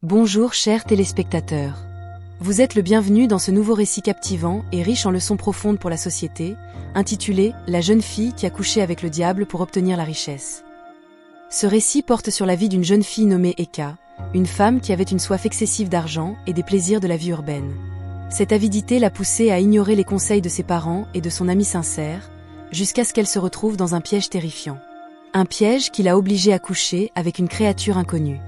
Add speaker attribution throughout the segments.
Speaker 1: Bonjour chers téléspectateurs. Vous êtes le bienvenu dans ce nouveau récit captivant et riche en leçons profondes pour la société, intitulé « La jeune fille qui a couché avec le diable pour obtenir la richesse ». Ce récit porte sur la vie d'une jeune fille nommée Eka, une femme qui avait une soif excessive d'argent et des plaisirs de la vie urbaine. Cette avidité l'a poussée à ignorer les conseils de ses parents et de son ami sincère, jusqu'à ce qu'elle se retrouve dans un piège terrifiant. Un piège qui l'a obligée à coucher avec une créature inconnue.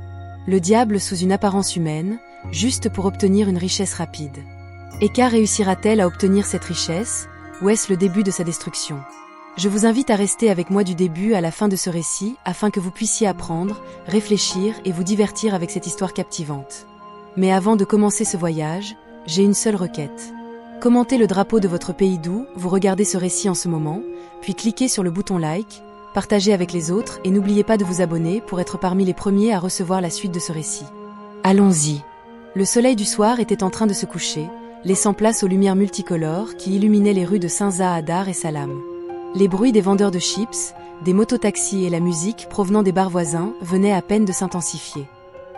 Speaker 1: Le diable sous une apparence humaine, juste pour obtenir une richesse rapide. Eka réussira-t-elle à obtenir cette richesse, ou est-ce le début de sa destruction? Je vous invite à rester avec moi du début à la fin de ce récit, afin que vous puissiez apprendre, réfléchir et vous divertir avec cette histoire captivante. Mais avant de commencer ce voyage, j'ai une seule requête. Commentez le drapeau de votre pays d'où vous regardez ce récit en ce moment, puis cliquez sur le bouton like, partagez avec les autres et n'oubliez pas de vous abonner pour être parmi les premiers à recevoir la suite de ce récit. Allons-y. Le soleil du soir était en train de se coucher, laissant place aux lumières multicolores qui illuminaient les rues de Sinza à Dar es Salaam. Les bruits des vendeurs de chips, des mototaxis et la musique provenant des bars voisins venaient à peine de s'intensifier.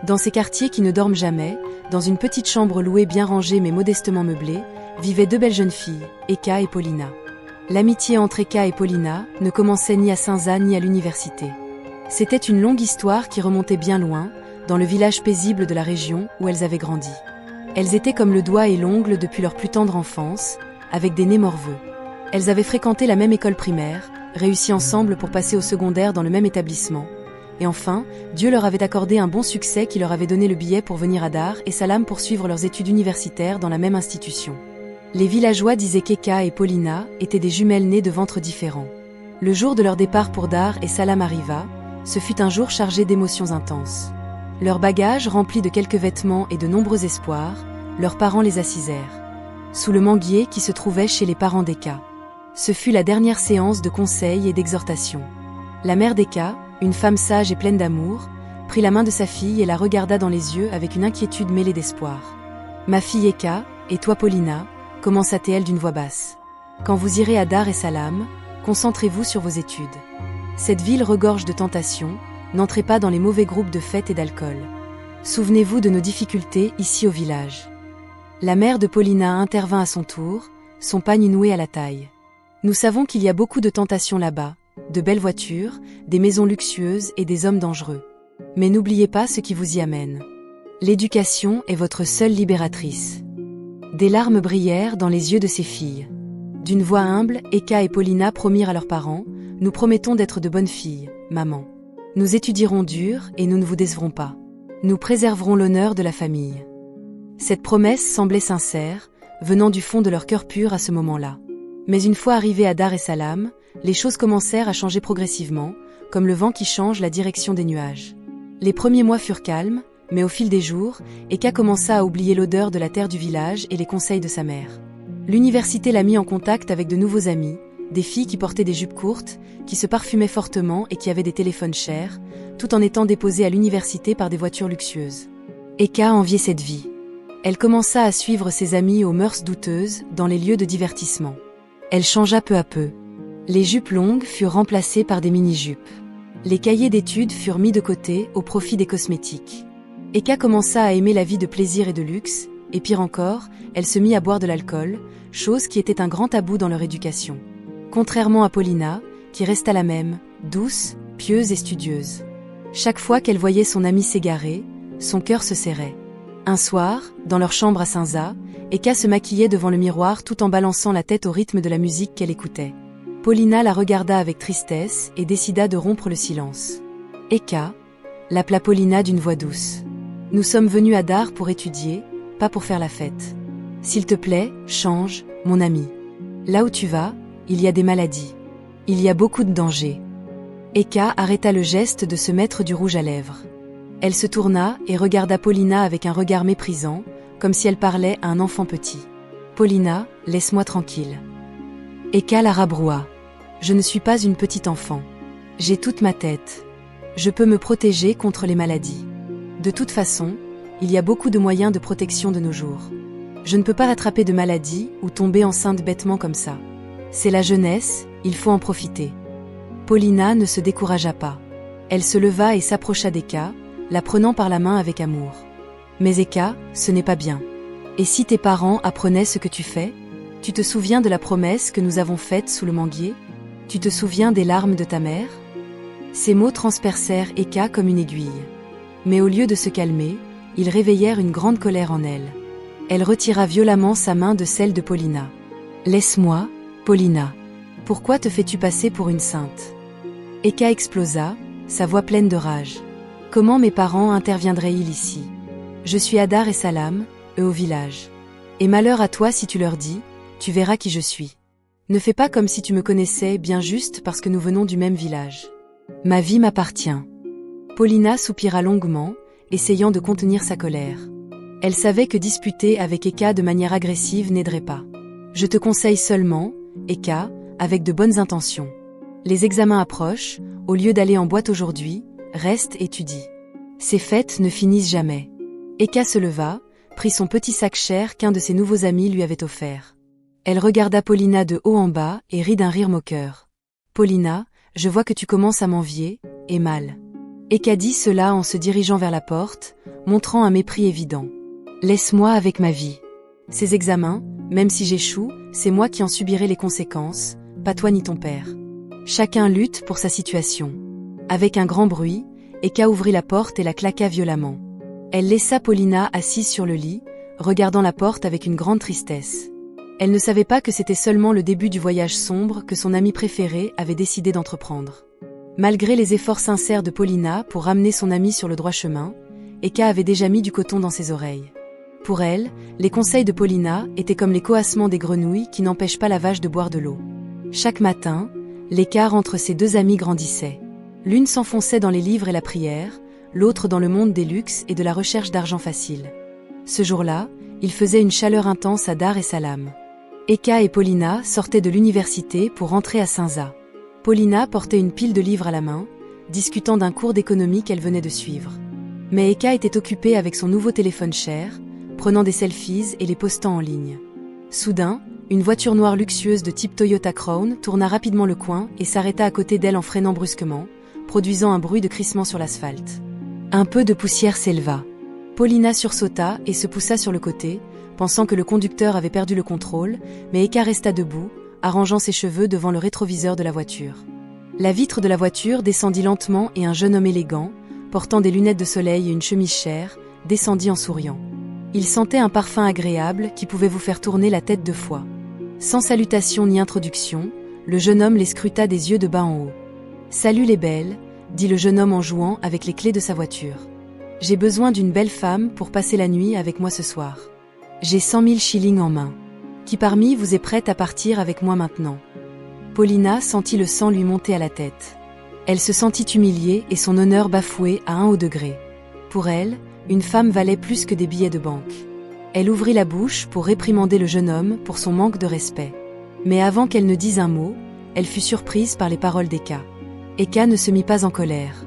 Speaker 1: Dans ces quartiers qui ne dorment jamais, dans une petite chambre louée bien rangée mais modestement meublée, vivaient deux belles jeunes filles, Eka et Paulina. L'amitié entre Eka et Paulina ne commençait ni à Sinza ni à l'université. C'était une longue histoire qui remontait bien loin, dans le village paisible de la région où elles avaient grandi. Elles étaient comme le doigt et l'ongle depuis leur plus tendre enfance, avec des nez morveux. Elles avaient fréquenté la même école primaire, réussi ensemble pour passer au secondaire dans le même établissement. Et enfin, Dieu leur avait accordé un bon succès qui leur avait donné le billet pour venir à Dar es Salaam pour suivre leurs études universitaires dans la même institution. Les villageois disaient qu'Eka et Paulina étaient des jumelles nées de ventres différents. Le jour de leur départ pour Dar es Salaam arriva, ce fut un jour chargé d'émotions intenses. Leurs bagages remplis de quelques vêtements et de nombreux espoirs, leurs parents les assisèrent. Sous le manguier qui se trouvait chez les parents d'Eka. Ce fut la dernière séance de conseils et d'exhortation. La mère d'Eka, une femme sage et pleine d'amour, prit la main de sa fille et la regarda dans les yeux avec une inquiétude mêlée d'espoir. « Ma fille Eka, et toi Paulina » commença-t-elle d'une voix basse. « Quand vous irez à Dar es Salaam, concentrez-vous sur vos études. Cette ville regorge de tentations, n'entrez pas dans les mauvais groupes de fêtes et d'alcool. Souvenez-vous de nos difficultés ici au village. » La mère de Paulina intervint à son tour, son pagne noué à la taille. « Nous savons qu'il y a beaucoup de tentations là-bas, de belles voitures, des maisons luxueuses et des hommes dangereux. Mais n'oubliez pas ce qui vous y amène. L'éducation est votre seule libératrice. » Des larmes brillèrent dans les yeux de ses filles. D'une voix humble, Eka et Paulina promirent à leurs parents « Nous promettons d'être de bonnes filles, maman. Nous étudierons dur et nous ne vous décevrons pas. Nous préserverons l'honneur de la famille. » Cette promesse semblait sincère, venant du fond de leur cœur pur à ce moment-là. Mais une fois arrivés à Dar es Salaam, les choses commencèrent à changer progressivement, comme le vent qui change la direction des nuages. Les premiers mois furent calmes, mais au fil des jours, Eka commença à oublier l'odeur de la terre du village et les conseils de sa mère. L'université l'a mis en contact avec de nouveaux amis, des filles qui portaient des jupes courtes, qui se parfumaient fortement et qui avaient des téléphones chers, tout en étant déposées à l'université par des voitures luxueuses. Eka enviait cette vie. Elle commença à suivre ses amis aux mœurs douteuses dans les lieux de divertissement. Elle changea peu à peu. Les jupes longues furent remplacées par des mini-jupes. Les cahiers d'études furent mis de côté au profit des cosmétiques. Eka commença à aimer la vie de plaisir et de luxe, et pire encore, elle se mit à boire de l'alcool, chose qui était un grand tabou dans leur éducation. Contrairement à Paulina, qui resta la même, douce, pieuse et studieuse. Chaque fois qu'elle voyait son amie s'égarer, son cœur se serrait. Un soir, dans leur chambre à Sinza, Eka se maquillait devant le miroir tout en balançant la tête au rythme de la musique qu'elle écoutait. Paulina la regarda avec tristesse et décida de rompre le silence. « Eka » l'appela Paulina d'une voix douce. « Nous sommes venus à Dar pour étudier, pas pour faire la fête. S'il te plaît, change, mon ami. Là où tu vas, il y a des maladies. Il y a beaucoup de dangers. » Eka arrêta le geste de se mettre du rouge à lèvres. Elle se tourna et regarda Paulina avec un regard méprisant, comme si elle parlait à un enfant petit. « Paulina, laisse-moi tranquille. » Eka la rabroua. « Je ne suis pas une petite enfant. J'ai toute ma tête. Je peux me protéger contre les maladies. De toute façon, il y a beaucoup de moyens de protection de nos jours. Je ne peux pas attraper de maladie ou tomber enceinte bêtement comme ça. C'est la jeunesse, il faut en profiter. » Paulina ne se découragea pas. Elle se leva et s'approcha d'Eka, la prenant par la main avec amour. « Mais Eka, ce n'est pas bien. Et si tes parents apprenaient ce que tu fais? Tu te souviens de la promesse que nous avons faite sous le manguier? Tu te souviens des larmes de ta mère? Ces mots transpercèrent Eka comme une aiguille. Mais au lieu de se calmer, ils réveillèrent une grande colère en elle. Elle retira violemment sa main de celle de Paulina. « Laisse-moi, Paulina. Pourquoi te fais-tu passer pour une sainte ?» Eka explosa, sa voix pleine de rage. « Comment mes parents interviendraient-ils ici? Je suis Hadar et Salam, eux au village. Et malheur à toi si tu leur dis, tu verras qui je suis. Ne fais pas comme si tu me connaissais bien juste parce que nous venons du même village. Ma vie m'appartient. » Paulina soupira longuement, essayant de contenir sa colère. Elle savait que disputer avec Eka de manière agressive n'aiderait pas. « Je te conseille seulement, Eka, avec de bonnes intentions. Les examens approchent, au lieu d'aller en boîte aujourd'hui, reste et étudie. Ces fêtes ne finissent jamais. » Eka se leva, prit son petit sac cher qu'un de ses nouveaux amis lui avait offert. Elle regarda Paulina de haut en bas et rit d'un rire moqueur. « Paulina, je vois que tu commences à m'envier, et mal. » Eka dit cela en se dirigeant vers la porte, montrant un mépris évident. « Laisse-moi avec ma vie. Ces examens, même si j'échoue, c'est moi qui en subirai les conséquences, pas toi ni ton père. Chacun lutte pour sa situation. » Avec un grand bruit, Eka ouvrit la porte et la claqua violemment. Elle laissa Paulina assise sur le lit, regardant la porte avec une grande tristesse. Elle ne savait pas que c'était seulement le début du voyage sombre que son amie préférée avait décidé d'entreprendre. Malgré les efforts sincères de Paulina pour ramener son amie sur le droit chemin, Eka avait déjà mis du coton dans ses oreilles. Pour elle, les conseils de Paulina étaient comme les coassements des grenouilles qui n'empêchent pas la vache de boire de l'eau. Chaque matin, l'écart entre ces deux amies grandissait. L'une s'enfonçait dans les livres et la prière, l'autre dans le monde des luxes et de la recherche d'argent facile. Ce jour-là, il faisait une chaleur intense à Dar et Salam. Eka et Paulina sortaient de l'université pour rentrer à Cinza. Paulina portait une pile de livres à la main, discutant d'un cours d'économie qu'elle venait de suivre. Mais Eka était occupée avec son nouveau téléphone cher, prenant des selfies et les postant en ligne. Soudain, une voiture noire luxueuse de type Toyota Crown tourna rapidement le coin et s'arrêta à côté d'elle en freinant brusquement, produisant un bruit de crissement sur l'asphalte. Un peu de poussière s'éleva. Paulina sursauta et se poussa sur le côté, pensant que le conducteur avait perdu le contrôle, mais Eka resta debout, arrangeant ses cheveux devant le rétroviseur de la voiture. La vitre de la voiture descendit lentement et un jeune homme élégant, portant des lunettes de soleil et une chemise chère, descendit en souriant. Il sentait un parfum agréable qui pouvait vous faire tourner la tête 2 fois. Sans salutation ni introduction, le jeune homme les scruta des yeux de bas en haut. « Salut les belles », dit le jeune homme en jouant avec les clés de sa voiture. « J'ai besoin d'une belle femme pour passer la nuit avec moi ce soir. J'ai 100 000 shillings en main. Qui parmi vous est prête à partir avec moi maintenant ?» Paulina sentit le sang lui monter à la tête. Elle se sentit humiliée et son honneur bafoué à un haut degré. Pour elle, une femme valait plus que des billets de banque. Elle ouvrit la bouche pour réprimander le jeune homme pour son manque de respect. Mais avant qu'elle ne dise un mot, elle fut surprise par les paroles d'Eka. Eka ne se mit pas en colère.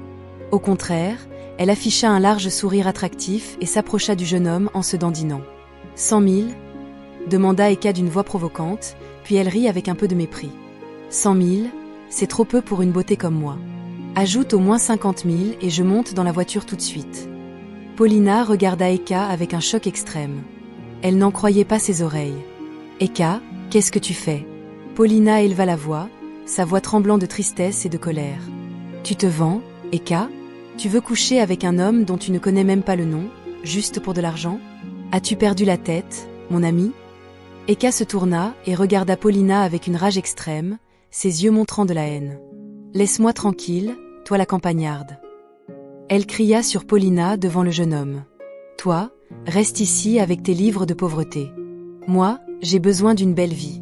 Speaker 1: Au contraire, elle afficha un large sourire attractif et s'approcha du jeune homme en se dandinant. « 100 000 ?» demanda Eka d'une voix provocante, puis elle rit avec un peu de mépris. « 100 000, c'est trop peu pour une beauté comme moi. Ajoute au moins 50 000 et je monte dans la voiture tout de suite. » Paulina regarda Eka avec un choc extrême. Elle n'en croyait pas ses oreilles. « Eka, qu'est-ce que tu fais ?» Paulina éleva la voix, sa voix tremblant de tristesse et de colère. « Tu te vends, Eka ? Tu veux coucher avec un homme dont tu ne connais même pas le nom, juste pour de l'argent ? As-tu perdu la tête, mon ami ?» Eka se tourna et regarda Paulina avec une rage extrême, ses yeux montrant de la haine. « Laisse-moi tranquille, toi la campagnarde. » Elle cria sur Paulina devant le jeune homme. « Toi, reste ici avec tes livres de pauvreté. Moi, j'ai besoin d'une belle vie. »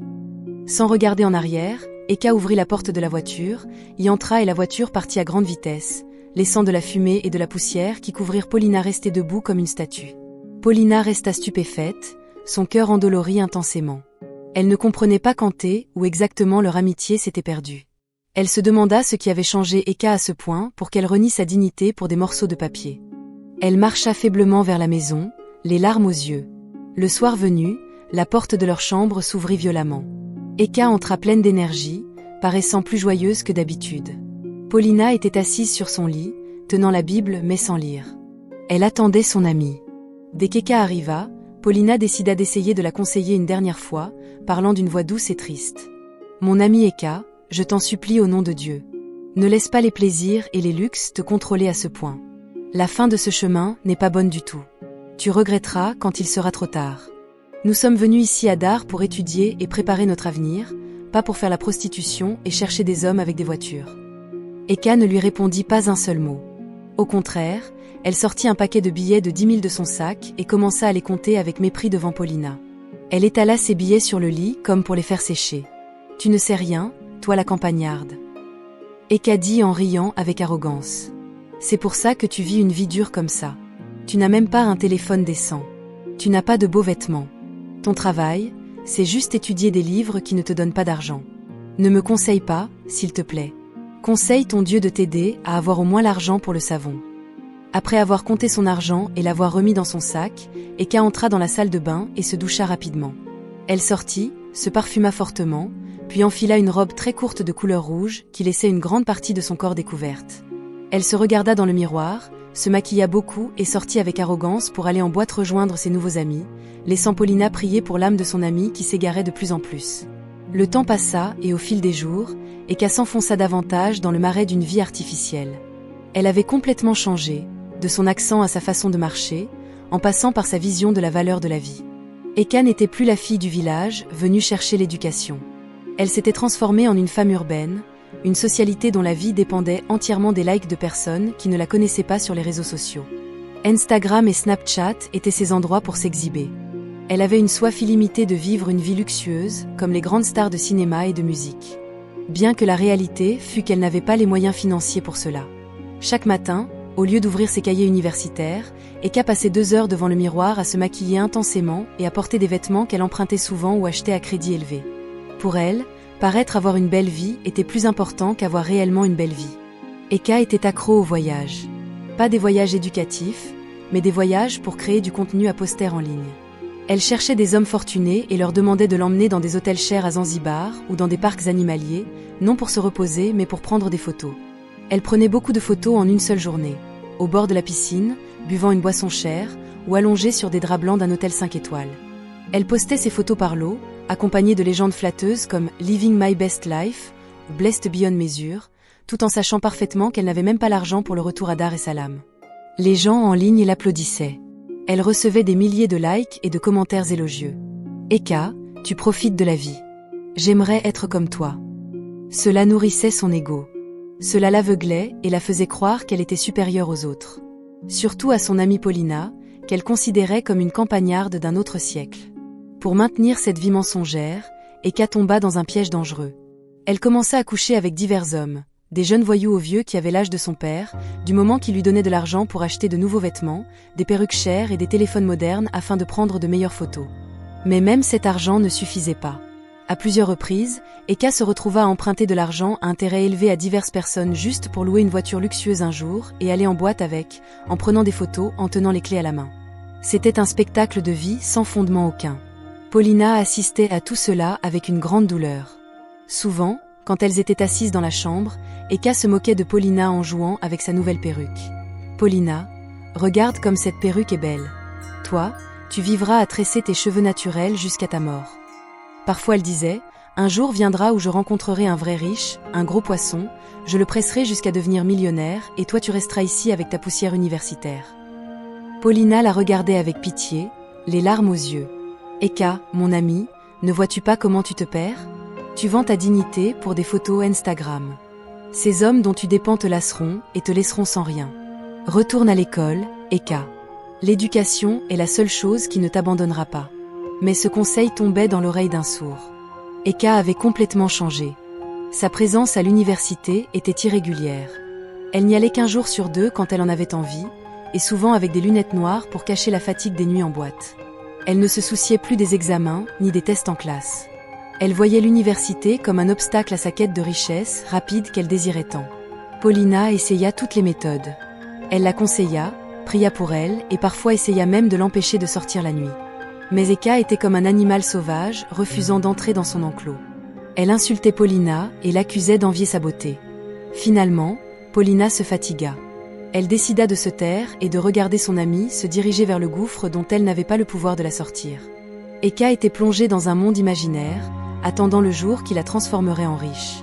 Speaker 1: Sans regarder en arrière, Eka ouvrit la porte de la voiture, y entra et la voiture partit à grande vitesse, laissant de la fumée et de la poussière qui couvrirent Paulina restée debout comme une statue. Paulina resta stupéfaite, son cœur endolori intensément. Elle ne comprenait pas quand et où exactement leur amitié s'était perdue. Elle se demanda ce qui avait changé Eka à ce point pour qu'elle renie sa dignité pour des morceaux de papier. Elle marcha faiblement vers la maison, les larmes aux yeux. Le soir venu, la porte de leur chambre s'ouvrit violemment. Eka entra pleine d'énergie, paraissant plus joyeuse que d'habitude. Paulina était assise sur son lit, tenant la Bible mais sans lire. Elle attendait son amie. Dès qu'Eka arriva, Paulina décida d'essayer de la conseiller une dernière fois, parlant d'une voix douce et triste. « Mon amie Eka, je t'en supplie au nom de Dieu. Ne laisse pas les plaisirs et les luxes te contrôler à ce point. La fin de ce chemin n'est pas bonne du tout. Tu regretteras quand il sera trop tard. Nous sommes venus ici à Dar pour étudier et préparer notre avenir, pas pour faire la prostitution et chercher des hommes avec des voitures. » Eka ne lui répondit pas un seul mot. Au contraire, elle sortit un paquet de billets de 10 000 de son sac et commença à les compter avec mépris devant Paulina. Elle étala ses billets sur le lit comme pour les faire sécher. « Tu ne sais rien, toi la campagnarde. » Eka dit en riant avec arrogance. « C'est pour ça que tu vis une vie dure comme ça. Tu n'as même pas un téléphone décent. Tu n'as pas de beaux vêtements. Ton travail, c'est juste étudier des livres qui ne te donnent pas d'argent. Ne me conseille pas, s'il te plaît. Conseille ton Dieu de t'aider à avoir au moins l'argent pour le savon. » Après avoir compté son argent et l'avoir remis dans son sac, Eka entra dans la salle de bain et se doucha rapidement. Elle sortit, se parfuma fortement, puis enfila une robe très courte de couleur rouge qui laissait une grande partie de son corps découverte. Elle se regarda dans le miroir, se maquilla beaucoup et sortit avec arrogance pour aller en boîte rejoindre ses nouveaux amis, laissant Paulina prier pour l'âme de son amie qui s'égarait de plus en plus. Le temps passa et au fil des jours, Eka s'enfonça davantage dans le marais d'une vie artificielle. Elle avait complètement changé, de son accent à sa façon de marcher, en passant par sa vision de la valeur de la vie. Eka n'était plus la fille du village, venue chercher l'éducation. Elle s'était transformée en une femme urbaine, une socialité dont la vie dépendait entièrement des likes de personnes qui ne la connaissaient pas sur les réseaux sociaux. Instagram et Snapchat étaient ses endroits pour s'exhiber. Elle avait une soif illimitée de vivre une vie luxueuse, comme les grandes stars de cinéma et de musique. Bien que la réalité fût qu'elle n'avait pas les moyens financiers pour cela. Chaque matin, au lieu d'ouvrir ses cahiers universitaires, Eka passait 2 heures devant le miroir à se maquiller intensément et à porter des vêtements qu'elle empruntait souvent ou achetait à crédit élevé. Pour elle, paraître avoir une belle vie était plus important qu'avoir réellement une belle vie. Eka était accro aux voyages. Pas des voyages éducatifs, mais des voyages pour créer du contenu à poster en ligne. Elle cherchait des hommes fortunés et leur demandait de l'emmener dans des hôtels chers à Zanzibar ou dans des parcs animaliers, non pour se reposer mais pour prendre des photos. Elle prenait beaucoup de photos en une seule journée, au bord de la piscine, buvant une boisson chère ou allongée sur des draps blancs d'un hôtel 5 étoiles. Elle postait ses photos par lot, accompagnée de légendes flatteuses comme « Living my best life » ou « Blessed beyond mesure », tout en sachant parfaitement qu'elle n'avait même pas l'argent pour le retour à Dar es Salaam. Les gens en ligne l'applaudissaient. Elle recevait des milliers de likes et de commentaires élogieux. « Eka, tu profites de la vie. J'aimerais être comme toi. » Cela nourrissait son ego. Cela l'aveuglait et la faisait croire qu'elle était supérieure aux autres. Surtout à son amie Paulina, qu'elle considérait comme une campagnarde d'un autre siècle. Pour maintenir cette vie mensongère, Eka tomba dans un piège dangereux. Elle commença à coucher avec divers hommes, des jeunes voyous aux vieux qui avaient l'âge de son père, du moment qu'il lui donnait de l'argent pour acheter de nouveaux vêtements, des perruques chères et des téléphones modernes afin de prendre de meilleures photos. Mais même cet argent ne suffisait pas. À plusieurs reprises, Eka se retrouva à emprunter de l'argent à intérêt élevé à diverses personnes juste pour louer une voiture luxueuse un jour et aller en boîte avec, en prenant des photos, en tenant les clés à la main. C'était un spectacle de vie sans fondement aucun. Paulina assistait à tout cela avec une grande douleur. Souvent, quand elles étaient assises dans la chambre, Eka se moquait de Paulina en jouant avec sa nouvelle perruque. « Paulina, regarde comme cette perruque est belle. Toi, tu vivras à tresser tes cheveux naturels jusqu'à ta mort. » Parfois elle disait, « Un jour viendra où je rencontrerai un vrai riche, un gros poisson, je le presserai jusqu'à devenir millionnaire et toi tu resteras ici avec ta poussière universitaire. » Paulina la regardait avec pitié, les larmes aux yeux. « Eka, mon ami, ne vois-tu pas comment tu te perds ? Tu vends ta dignité pour des photos Instagram. Ces hommes dont tu dépends te lasseront et te laisseront sans rien. Retourne à l'école, Eka. L'éducation est la seule chose qui ne t'abandonnera pas. » Mais ce conseil tombait dans l'oreille d'un sourd. Eka avait complètement changé. Sa présence à l'université était irrégulière. Elle n'y allait qu'1 jour sur 2 quand elle en avait envie, et souvent avec des lunettes noires pour cacher la fatigue des nuits en boîte. Elle ne se souciait plus des examens, ni des tests en classe. Elle voyait l'université comme un obstacle à sa quête de richesse rapide qu'elle désirait tant. Paulina essaya toutes les méthodes. Elle la conseilla, pria pour elle et parfois essaya même de l'empêcher de sortir la nuit. Mais Eka était comme un animal sauvage, refusant d'entrer dans son enclos. Elle insultait Paulina et l'accusait d'envier sa beauté. Finalement, Paulina se fatigua. Elle décida de se taire et de regarder son amie se diriger vers le gouffre dont elle n'avait pas le pouvoir de la sortir. Eka était plongée dans un monde imaginaire, attendant le jour qui la transformerait en riche.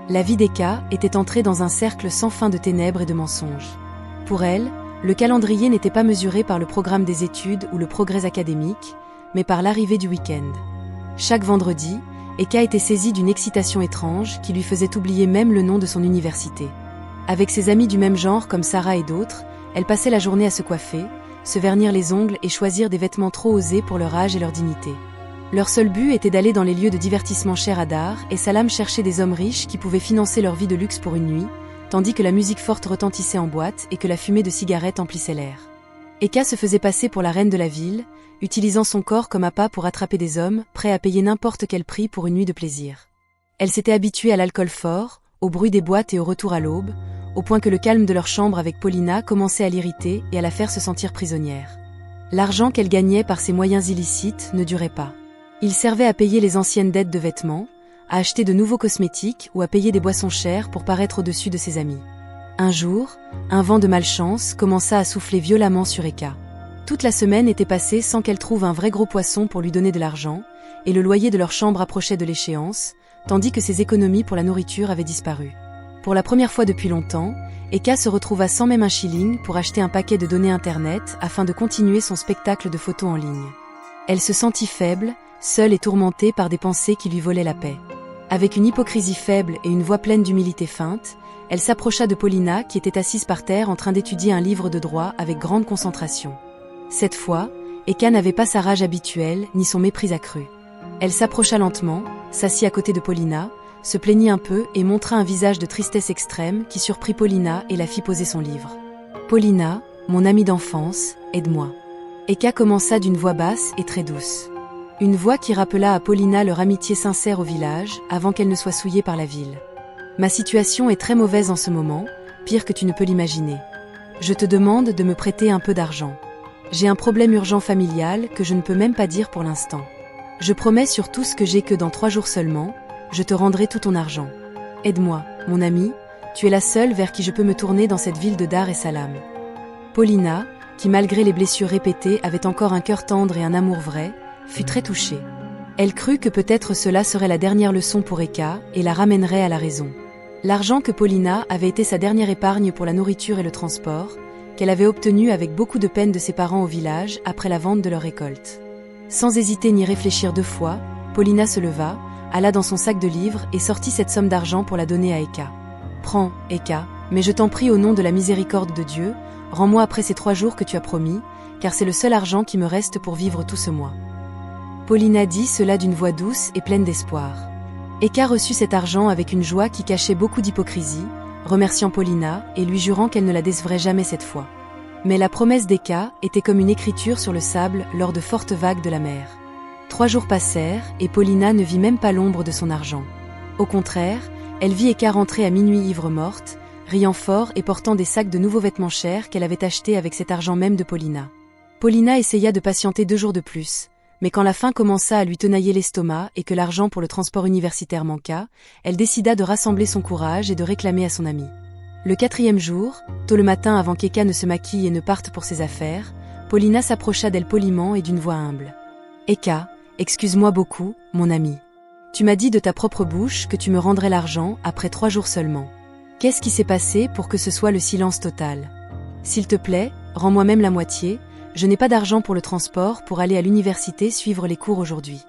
Speaker 1: La vie d'Eka était entrée dans un cercle sans fin de ténèbres et de mensonges. Pour elle, le calendrier n'était pas mesuré par le programme des études ou le progrès académique, mais par l'arrivée du week-end. Chaque vendredi, Eka était saisie d'une excitation étrange qui lui faisait oublier même le nom de son université. Avec ses amis du même genre comme Sarah et d'autres, elle passait la journée à se coiffer, se vernir les ongles et choisir des vêtements trop osés pour leur âge et leur dignité. Leur seul but était d'aller dans les lieux de divertissement chers à Dar et Salam chercher des hommes riches qui pouvaient financer leur vie de luxe pour une nuit, tandis que la musique forte retentissait en boîte et que la fumée de cigarettes emplissait l'air. Eka se faisait passer pour la reine de la ville, utilisant son corps comme appât pour attraper des hommes, prêts à payer n'importe quel prix pour une nuit de plaisir. Elle s'était habituée à l'alcool fort, au bruit des boîtes et au retour à l'aube, au point que le calme de leur chambre avec Paulina commençait à l'irriter et à la faire se sentir prisonnière. L'argent qu'elle gagnait par ses moyens illicites ne durait pas. Il servait à payer les anciennes dettes de vêtements, à acheter de nouveaux cosmétiques ou à payer des boissons chères pour paraître au-dessus de ses amis. Un jour, un vent de malchance commença à souffler violemment sur Eka. Toute la semaine était passée sans qu'elle trouve un vrai gros poisson pour lui donner de l'argent, et le loyer de leur chambre approchait de l'échéance, tandis que ses économies pour la nourriture avaient disparu. Pour la première fois depuis longtemps, Eka se retrouva sans même un shilling pour acheter un paquet de données internet afin de continuer son spectacle de photos en ligne. Elle se sentit faible, seule et tourmentée par des pensées qui lui volaient la paix. Avec une hypocrisie faible et une voix pleine d'humilité feinte, elle s'approcha de Paulina qui était assise par terre en train d'étudier un livre de droit avec grande concentration. Cette fois, Eka n'avait pas sa rage habituelle ni son mépris accru. Elle s'approcha lentement, s'assit à côté de Paulina, se plaignit un peu et montra un visage de tristesse extrême qui surprit Paulina et la fit poser son livre. « Paulina, mon amie d'enfance, aide-moi. » Eka commença d'une voix basse et très douce. Une voix qui rappela à Paulina leur amitié sincère au village avant qu'elle ne soit souillée par la ville. « Ma situation est très mauvaise en ce moment, pire que tu ne peux l'imaginer. Je te demande de me prêter un peu d'argent. J'ai un problème urgent familial que je ne peux même pas dire pour l'instant. Je promets sur tout ce que j'ai que dans 3 jours seulement, je te rendrai tout ton argent. Aide-moi, mon ami, tu es la seule vers qui je peux me tourner dans cette ville de Dar et Salam. » Paulina, qui malgré les blessures répétées avait encore un cœur tendre et un amour vrai, fut très touchée. Elle crut que peut-être cela serait la dernière leçon pour Eka et la ramènerait à la raison. L'argent que Paulina avait été sa dernière épargne pour la nourriture et le transport, qu'elle avait obtenu avec beaucoup de peine de ses parents au village après la vente de leur récolte. Sans hésiter ni réfléchir 2 fois, Paulina se leva, alla dans son sac de livres et sortit cette somme d'argent pour la donner à Eka. « Prends, Eka, mais je t'en prie au nom de la miséricorde de Dieu, rends-moi après ces 3 jours que tu as promis, car c'est le seul argent qui me reste pour vivre tout ce mois. » Paulina dit cela d'une voix douce et pleine d'espoir. Eka reçut cet argent avec une joie qui cachait beaucoup d'hypocrisie, remerciant Paulina et lui jurant qu'elle ne la décevrait jamais cette fois. Mais la promesse d'Eka était comme une écriture sur le sable lors de fortes vagues de la mer. 3 jours passèrent et Paulina ne vit même pas l'ombre de son argent. Au contraire, elle vit Eka rentrer à minuit ivre morte, riant fort et portant des sacs de nouveaux vêtements chers qu'elle avait achetés avec cet argent même de Paulina. Paulina essaya de patienter 2 jours de plus, mais quand la faim commença à lui tenailler l'estomac et que l'argent pour le transport universitaire manqua, elle décida de rassembler son courage et de réclamer à son amie. Le 4e jour, tôt le matin avant qu'Eka ne se maquille et ne parte pour ses affaires, Paulina s'approcha d'elle poliment et d'une voix humble. « Eka, excuse-moi beaucoup, mon amie. Tu m'as dit de ta propre bouche que tu me rendrais l'argent après 3 jours seulement. Qu'est-ce qui s'est passé pour que ce soit le silence total? S'il te plaît, rends-moi même la moitié, je n'ai pas d'argent pour le transport pour aller à l'université suivre les cours aujourd'hui. »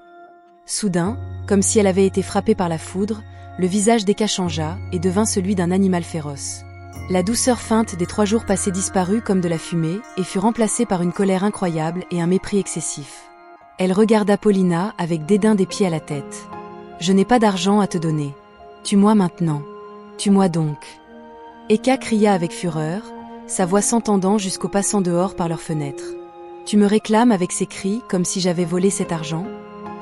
Speaker 1: Soudain, comme si elle avait été frappée par la foudre, le visage d'Eka changea et devint celui d'un animal féroce. La douceur feinte des 3 jours passés disparut comme de la fumée et fut remplacée par une colère incroyable et un mépris excessif. Elle regarda Paulina avec dédain des pieds à la tête. « Je n'ai pas d'argent à te donner. Tue-moi maintenant. Tue-moi donc. » Eka cria avec fureur, sa voix s'entendant jusqu'aux passants dehors par leurs fenêtres. « Tu me réclames avec ces cris comme si j'avais volé cet argent?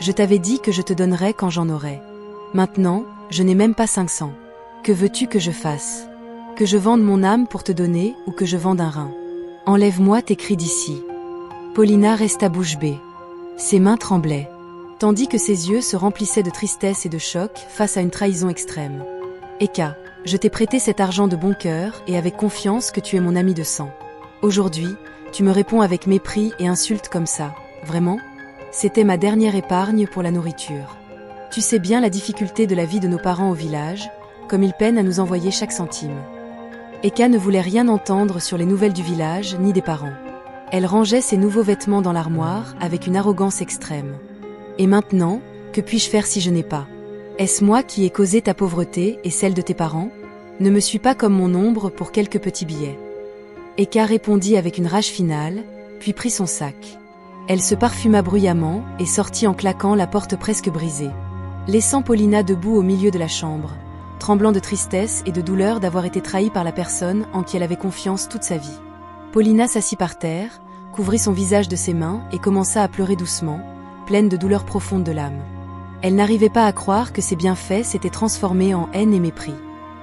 Speaker 1: Je t'avais dit que je te donnerais quand j'en aurais. Maintenant, je n'ai même pas 500. Que veux-tu que je fasse? Que je vende mon âme pour te donner ou que je vende un rein? Enlève-moi tes cris d'ici. » Paulina resta bouche bée. Ses mains tremblaient, tandis que ses yeux se remplissaient de tristesse et de choc face à une trahison extrême. « Eka, Je t'ai prêté cet argent de bon cœur et avec confiance que tu es mon ami de sang. Aujourd'hui, tu me réponds avec mépris et insultes comme ça. Vraiment? C'était ma dernière épargne pour la nourriture. Tu sais bien la difficulté de la vie de nos parents au village, comme ils peinent à nous envoyer chaque centime. Eka ne voulait rien entendre sur les nouvelles du village ni des parents. Elle rangeait ses nouveaux vêtements dans l'armoire avec une arrogance extrême. Et maintenant, que puis-je faire si je n'ai pas? Est-ce moi qui ai causé ta pauvreté et celle de tes parents? Ne me suis pas comme mon ombre pour quelques petits billets. Eka répondit avec une rage finale, puis prit son sac. Elle se parfuma bruyamment et sortit en claquant la porte presque brisée, laissant Paulina debout au milieu de la chambre, tremblant de tristesse et de douleur d'avoir été trahie par la personne en qui elle avait confiance toute sa vie. Paulina s'assit par terre, couvrit son visage de ses mains et commença à pleurer doucement, pleine de douleur profonde de l'âme. Elle n'arrivait pas à croire que ses bienfaits s'étaient transformés en haine et mépris.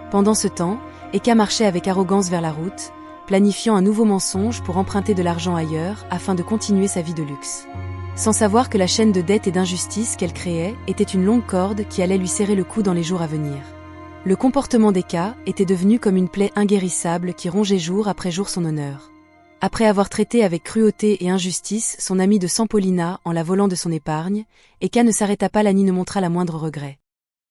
Speaker 1: Pendant ce temps, Eka marchait avec arrogance vers la route, planifiant un nouveau mensonge pour emprunter de l'argent ailleurs afin de continuer sa vie de luxe. Sans savoir que la chaîne de dette et d'injustice qu'elle créait était une longue corde qui allait lui serrer le cou dans les jours à venir. Le comportement d'Eka était devenu comme une plaie inguérissable qui rongeait jour après jour son honneur. Après avoir traité avec cruauté et injustice son amie de sang Paulina en la volant de son épargne, Eka ne s'arrêta pas là ni ne montra la moindre regret.